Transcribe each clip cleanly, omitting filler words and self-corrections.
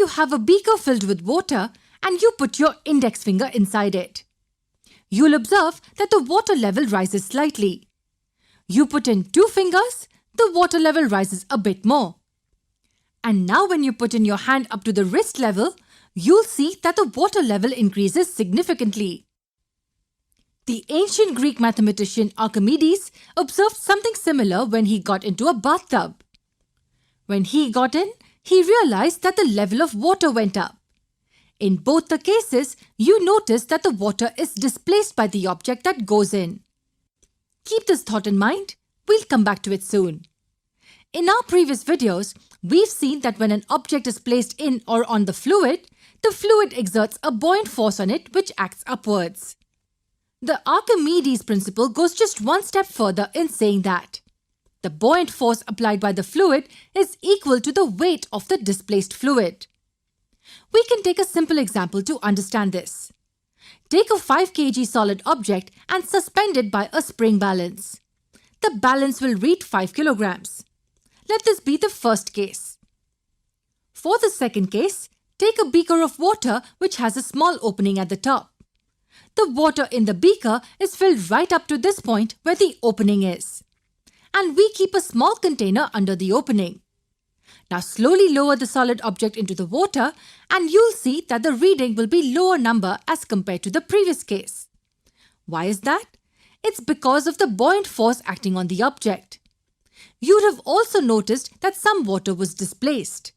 you have a beaker filled with water and you put your index finger inside it. You'll observe that the water level rises slightly. You put in 2 fingers, the water level rises a bit more. And now when you put in your hand up to the wrist level, you'll see that the water level increases significantly. The ancient Greek mathematician Archimedes observed something similar when he got into a bathtub. When he got in, he realized that the level of water went up. In both the cases, you notice that the water is displaced by the object that goes in. Keep this thought in mind. We'll come back to it soon. In our previous videos, we've seen that when an object is placed in or on the fluid exerts a buoyant force on it which acts upwards. The Archimedes Principle goes just one step further in saying that the buoyant force applied by the fluid is equal to the weight of the displaced fluid. We can take a simple example to understand this. Take a 5 kg solid object and suspend it by a spring balance. The balance will read 5 kilograms. Let this be the first case. For the second case, take a beaker of water which has a small opening at the top. The water in the beaker is filled right up to this point where the opening is. And we keep a small container under the opening. Now slowly lower the solid object into the water and you'll see that the reading will be lower number as compared to the previous case. Why is that? It's because of the buoyant force acting on the object. You'd have also noticed that some water was displaced.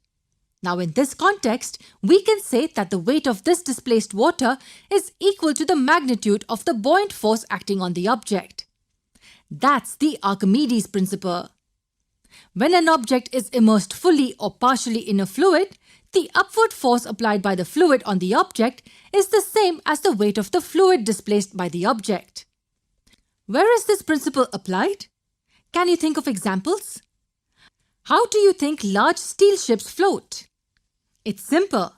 Now in this context, we can say that the weight of this displaced water is equal to the magnitude of the buoyant force acting on the object. That's the Archimedes Principle. When an object is immersed fully or partially in a fluid, the upward force applied by the fluid on the object is the same as the weight of the fluid displaced by the object. Where is this principle applied? Can you think of examples? How do you think large steel ships float? It's simple.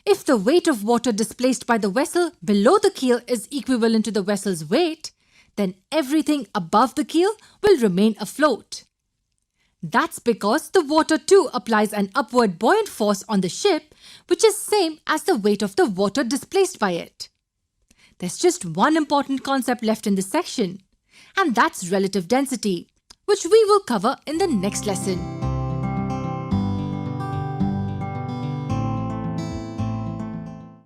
If the weight of water displaced by the vessel below the keel is equivalent to the vessel's weight, then everything above the keel will remain afloat. That's because the water too applies an upward buoyant force on the ship, which is same as the weight of the water displaced by it. There's just one important concept left in this section, and that's relative density, which we will cover in the next lesson.